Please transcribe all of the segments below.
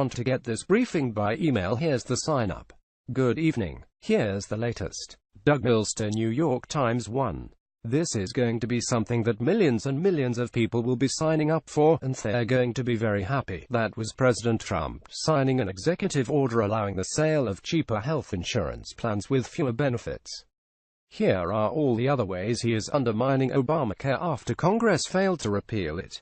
want to get this briefing by email, here's the sign-up. Good evening. Here's the latest. Doug Milster, New York Times 1. This is going to be something that millions and millions of people will be signing up for, and they're going to be very happy. That was President Trump signing an executive order allowing the sale of cheaper health insurance plans with fewer benefits. Here are all the other ways he is undermining Obamacare after Congress failed to repeal it.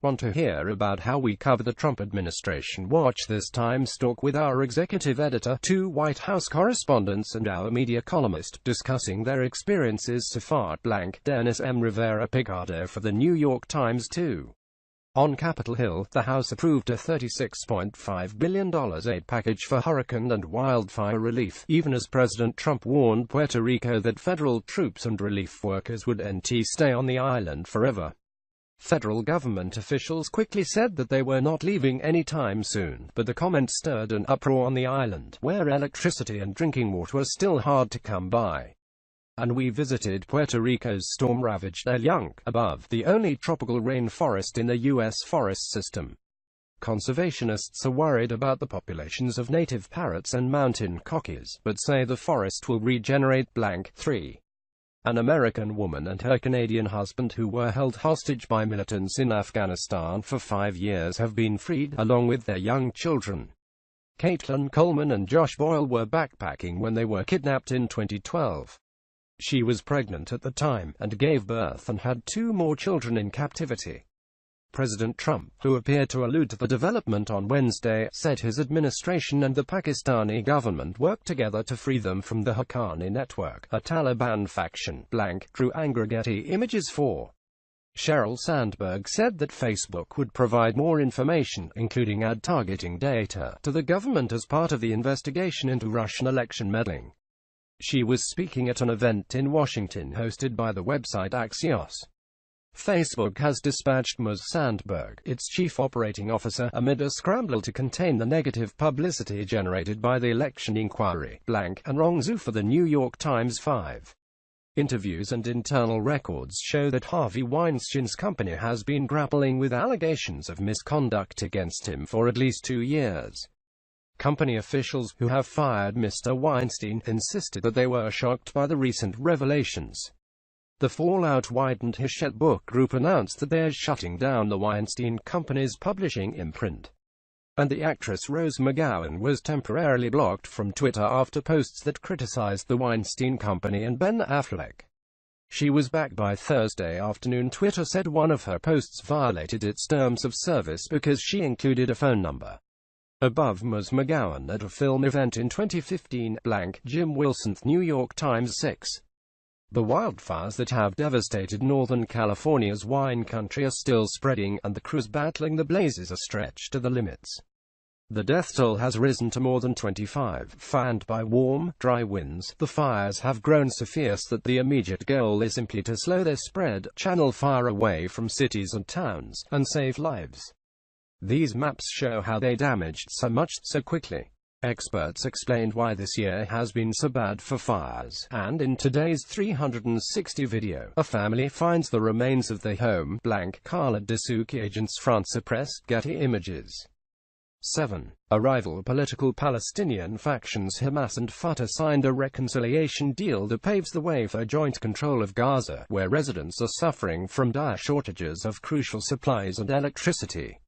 Want to hear about how we cover the Trump administration? Watch this Times talk with our executive editor, 2 White House correspondents, and our media columnist, discussing their experiences so far. Dennis M. Rivera Picardo for the New York Times 2. On Capitol Hill, the House approved a $36.5 billion aid package for hurricane and wildfire relief, even as President Trump warned Puerto Rico that federal troops and relief workers would stay on the island forever. Federal government officials quickly said that they were not leaving anytime soon, but the comment stirred an uproar on the island, where electricity and drinking water are still hard to come by. And we visited Puerto Rico's storm-ravaged El Yunque, above, the only tropical rainforest in the U.S. forest system. Conservationists are worried about the populations of native parrots and mountain cockies, but say the forest will regenerate. 3. An American woman and her Canadian husband, who were held hostage by militants in Afghanistan for 5 years, have been freed, along with their young children. Caitlin Coleman and Josh Boyle were backpacking when they were kidnapped in 2012. She was pregnant at the time, and gave birth and had 2 more children in captivity. President Trump, who appeared to allude to the development on Wednesday, said his administration and the Pakistani government worked together to free them from the Haqqani network, a Taliban faction. Drew Anger. Getty Images 4. Sheryl Sandberg said that Facebook would provide more information, including ad targeting data, to the government as part of the investigation into Russian election meddling. She was speaking at an event in Washington hosted by the website Axios. Facebook has dispatched Ms. Sandberg, its chief operating officer, amid a scramble to contain the negative publicity generated by the election inquiry. And Rong Zhu for the New York Times 5. Interviews and internal records show that Harvey Weinstein's company has been grappling with allegations of misconduct against him for at least 2 years. Company officials, who have fired Mr. Weinstein, insisted that they were shocked by the recent revelations. The fallout widened. Hachette Book Group announced that they are shutting down the Weinstein Company's publishing imprint. And the actress Rose McGowan was temporarily blocked from Twitter after posts that criticized the Weinstein Company and Ben Affleck. She was back by Thursday afternoon. Twitter said one of her posts violated its terms of service because she included a phone number. Above, Ms. McGowan at a film event in 2015. Jim Wilson, New York Times 6. The wildfires that have devastated Northern California's wine country are still spreading, and the crews battling the blazes are stretched to the limits. The death toll has risen to more than 25. Fanned by warm, dry winds, the fires have grown so fierce that the immediate goal is simply to slow their spread, channel fire away from cities and towns, and save lives. These maps show how they damaged so much, so quickly. Experts explained why this year has been so bad for fires, and in today's 360 video, a family finds the remains of their home. Khaled Dessouki, Agence France Presse, Getty Images. 7. A rival political Palestinian factions, Hamas and Fatah, signed a reconciliation deal that paves the way for joint control of Gaza, where residents are suffering from dire shortages of crucial supplies and electricity.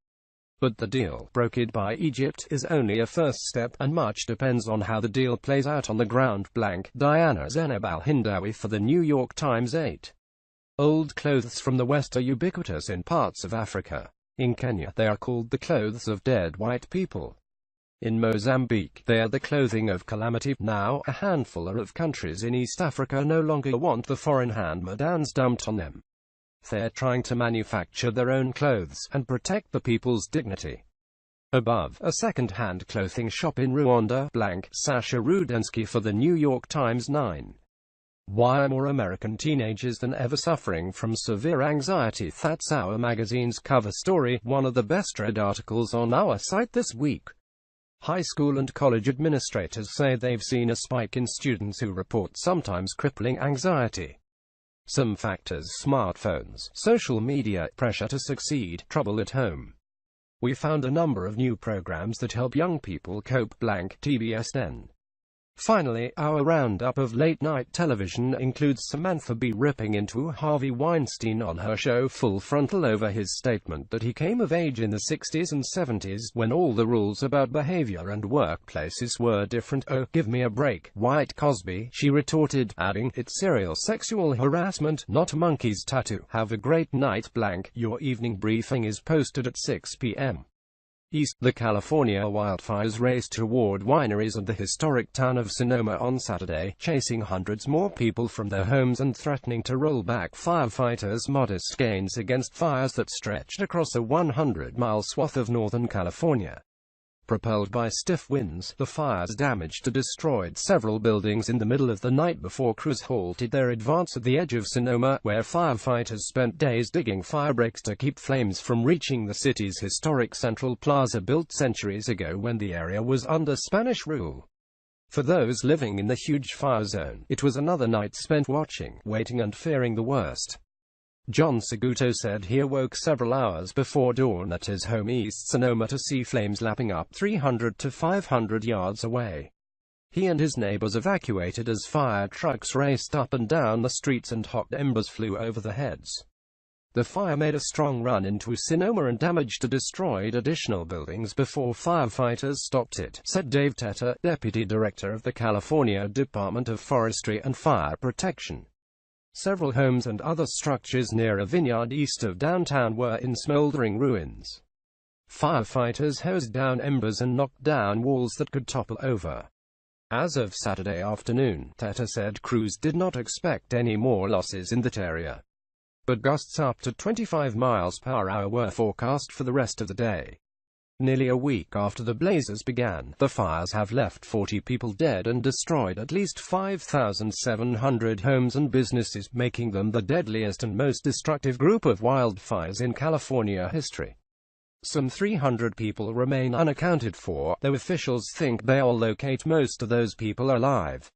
But the deal, brokered by Egypt, is only a first step, and much depends on how the deal plays out on the ground. Diana Zeneb Al-Hindawi for the New York Times 8. Old clothes from the West are ubiquitous in parts of Africa. In Kenya, they are called the clothes of dead white people. In Mozambique, they are the clothing of calamity. Now, a handful of countries in East Africa no longer want the foreign hand-me-downs dumped on them. They're trying to manufacture their own clothes, and protect the people's dignity. Above, a second-hand clothing shop in Rwanda. Sasha Rudensky for the New York Times 9. Why are more American teenagers than ever suffering from severe anxiety? That's our magazine's cover story, one of the best-read articles on our site this week. High school and college administrators say they've seen a spike in students who report sometimes crippling anxiety. Some factors: smartphones, social media, pressure to succeed, trouble at home. We found a number of new programs that help young people cope. TBSN. Finally, our roundup of late-night television includes Samantha Bee ripping into Harvey Weinstein on her show Full Frontal over his statement that he came of age in the 60s and 70s, when all the rules about behavior and workplaces were different. "Oh, give me a break, White Cosby," she retorted, adding, "It's serial sexual harassment, not a monkey's tattoo. Have a great night. Your evening briefing is posted at 6 p.m. East. The California wildfires raced toward wineries and the historic town of Sonoma on Saturday, chasing hundreds more people from their homes and threatening to roll back firefighters' modest gains against fires that stretched across a 100-mile swath of Northern California. Propelled by stiff winds, the fires damaged or destroyed several buildings in the middle of the night before crews halted their advance at the edge of Sonoma, where firefighters spent days digging firebreaks to keep flames from reaching the city's historic Central Plaza, built centuries ago when the area was under Spanish rule. For those living in the huge fire zone, it was another night spent watching, waiting and fearing the worst. John Seguto said he awoke several hours before dawn at his home East Sonoma to see flames lapping up 300 to 500 yards away. He and his neighbors evacuated as fire trucks raced up and down the streets and hot embers flew over their heads. The fire made a strong run into Sonoma and damaged or destroyed additional buildings before firefighters stopped it, said Dave Teta, deputy director of the California Department of Forestry and Fire Protection. Several homes and other structures near a vineyard east of downtown were in smoldering ruins. Firefighters hosed down embers and knocked down walls that could topple over. As of Saturday afternoon, Teta said crews did not expect any more losses in that area. But gusts up to 25 miles per hour were forecast for the rest of the day. Nearly a week after the blazes began, the fires have left 40 people dead and destroyed at least 5,700 homes and businesses, making them the deadliest and most destructive group of wildfires in California history. Some 300 people remain unaccounted for, though officials think they'll locate most of those people alive.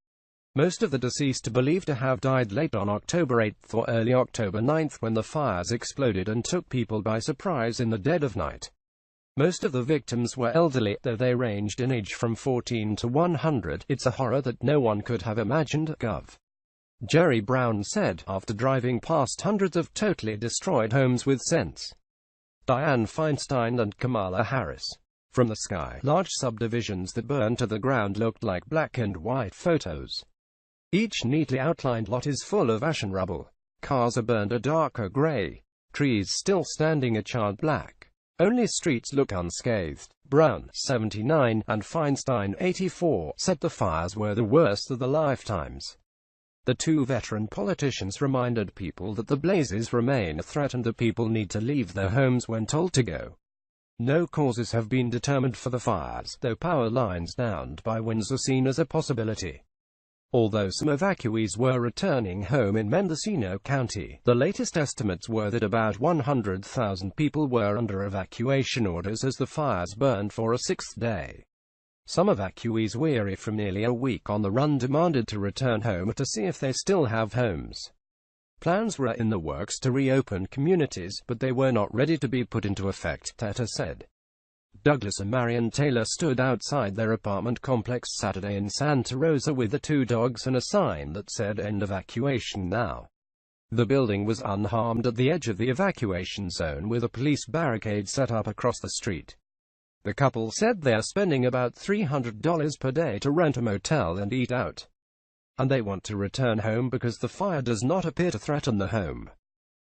Most of the deceased are believed to have died late on October 8 or early October 9 when the fires exploded and took people by surprise in the dead of night. Most of the victims were elderly, though they ranged in age from 14 to 100. "It's a horror that no one could have imagined," Gov. Jerry Brown said, after driving past hundreds of totally destroyed homes with sense. Dianne Feinstein and Kamala Harris. From the sky, large subdivisions that burned to the ground looked like black and white photos. Each neatly outlined lot is full of ash and rubble. Cars are burned a darker gray. Trees still standing a charred black. Only streets look unscathed. Brown, 79, and Feinstein, 84, said the fires were the worst of their lifetimes. The two veteran politicians reminded people that the blazes remain a threat and that people need to leave their homes when told to go. No causes have been determined for the fires, though power lines downed by winds are seen as a possibility. Although some evacuees were returning home in Mendocino County, the latest estimates were that about 100,000 people were under evacuation orders as the fires burned for a sixth day. Some evacuees, weary from nearly a week on the run, demanded to return home to see if they still have homes. Plans were in the works to reopen communities, but they were not ready to be put into effect, Teta said. Douglas and Marion Taylor stood outside their apartment complex Saturday in Santa Rosa with the two dogs and a sign that said "End Evacuation Now." The building was unharmed at the edge of the evacuation zone with a police barricade set up across the street. The couple said they are spending about $300 per day to rent a motel and eat out. And they want to return home because the fire does not appear to threaten the home.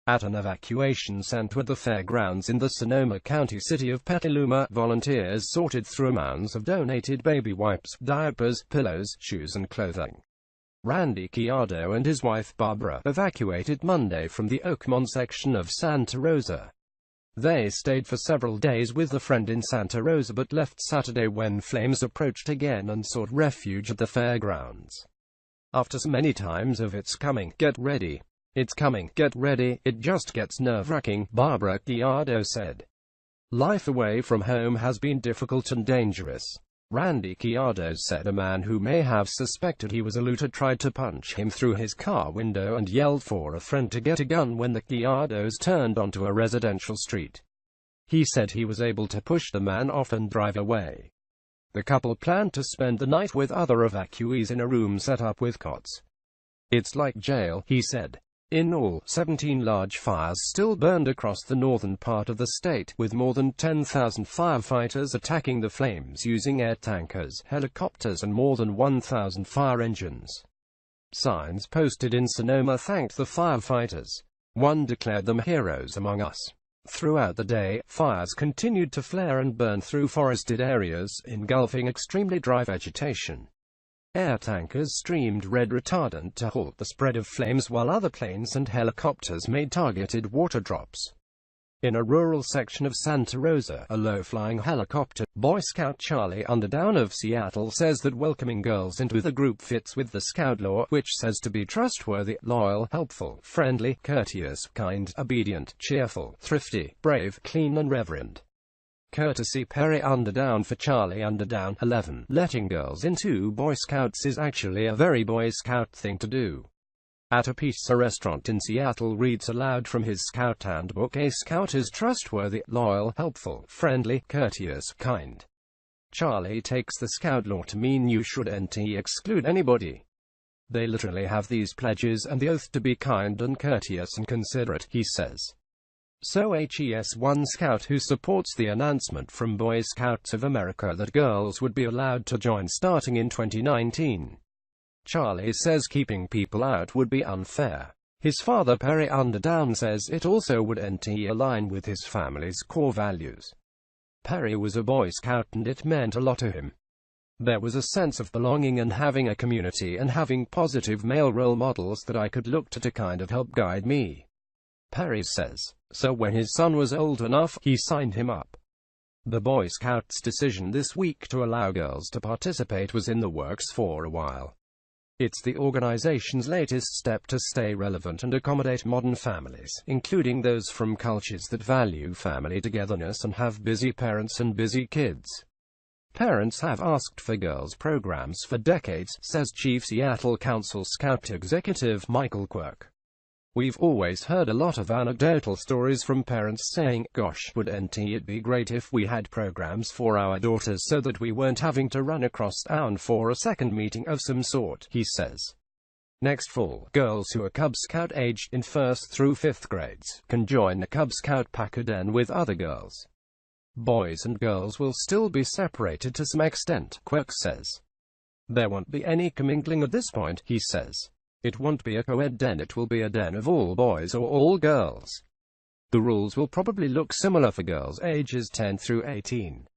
At an evacuation center at the fairgrounds in the Sonoma County city of Petaluma, volunteers sorted through mounds of donated baby wipes, diapers, pillows, shoes and clothing. Randy Chiardo and his wife Barbara evacuated Monday from the Oakmont section of Santa Rosa. They stayed for several days with a friend in Santa Rosa but left Saturday when flames approached again and sought refuge at the fairgrounds. After so many times of "It's coming, get ready. It's coming, get ready, it just gets nerve-wracking," Barbara Chiardo said. "Life away from home has been difficult and dangerous." Randy Chiardo said a man who may have suspected he was a looter tried to punch him through his car window and yelled for a friend to get a gun when the Chiardos turned onto a residential street. He said he was able to push the man off and drive away. The couple planned to spend the night with other evacuees in a room set up with cots. "It's like jail," he said. In all, 17 large fires still burned across the northern part of the state, with more than 10,000 firefighters attacking the flames using air tankers, helicopters and more than 1,000 fire engines. Signs posted in Sonoma thanked the firefighters. One declared them heroes among us. Throughout the day, fires continued to flare and burn through forested areas, engulfing extremely dry vegetation. Air tankers streamed red retardant to halt the spread of flames while other planes and helicopters made targeted water drops. In a rural section of Santa Rosa, a low-flying helicopter, Boy Scout Charlie Underdown of Seattle says that welcoming girls into the group fits with the Scout law, which says to be trustworthy, loyal, helpful, friendly, courteous, kind, obedient, cheerful, thrifty, brave, clean and reverend. Courtesy Perry Underdown for Charlie Underdown, 11. Letting girls into Boy Scouts is actually a very Boy Scout thing to do. At a pizza restaurant in Seattle reads aloud from his Scout handbook: "A Scout is trustworthy, loyal, helpful, friendly, courteous, kind." Charlie takes the Scout law to mean you shouldn't exclude anybody. They literally have these pledges and the oath to be kind and courteous and considerate, he says. So HES one Scout who supports the announcement from Boy Scouts of America that girls would be allowed to join starting in 2019. Charlie says keeping people out would be unfair. His father Perry Underdown says it also wouldn't align with his family's core values. Perry was a Boy Scout and it meant a lot to him. There was a sense of belonging and having a community and having positive male role models that I could look to kind of help guide me. Perry says. So when his son was old enough, he signed him up. The Boy Scouts' decision this week to allow girls to participate was in the works for a while. It's the organization's latest step to stay relevant and accommodate modern families, including those from cultures that value family togetherness and have busy parents and busy kids. Parents have asked for girls' programs for decades, says Chief Seattle Council Scout Executive Michael Quirk. We've always heard a lot of anecdotal stories from parents saying, "Gosh, wouldn't it be great if we had programs for our daughters so that we weren't having to run across town for a second meeting of some sort," he says. Next fall, girls who are Cub Scout aged in 1st through 5th grades can join the Cub Scout pack again with other girls. Boys and girls will still be separated to some extent, Quirk says. There won't be any commingling at this point, he says. It won't be a co-ed den, it will be a den of all boys or all girls. The rules will probably look similar for girls ages 10 through 18.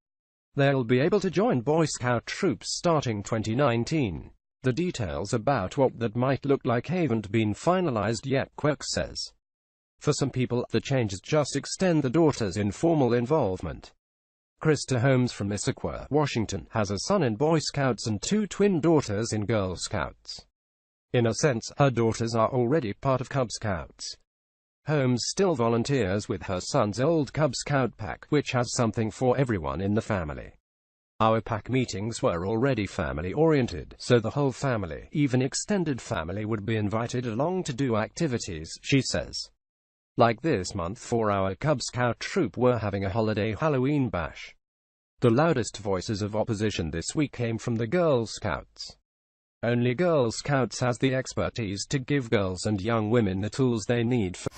They'll be able to join Boy Scout troops starting 2019. The details about what that might look like haven't been finalized yet, Quirk says. For some people, the changes just extend the daughter's informal involvement. Krista Holmes from Issaquah, Washington, has a son in Boy Scouts and 2 twin daughters in Girl Scouts. In a sense, her daughters are already part of Cub Scouts. Holmes still volunteers with her son's old Cub Scout pack, which has something for everyone in the family. Our pack meetings were already family-oriented, so the whole family, even extended family, would be invited along to do activities, she says. Like this month for our Cub Scout troop, we're having a holiday Halloween bash. The loudest voices of opposition this week came from the Girl Scouts. Only Girl Scouts has the expertise to give girls and young women the tools they need for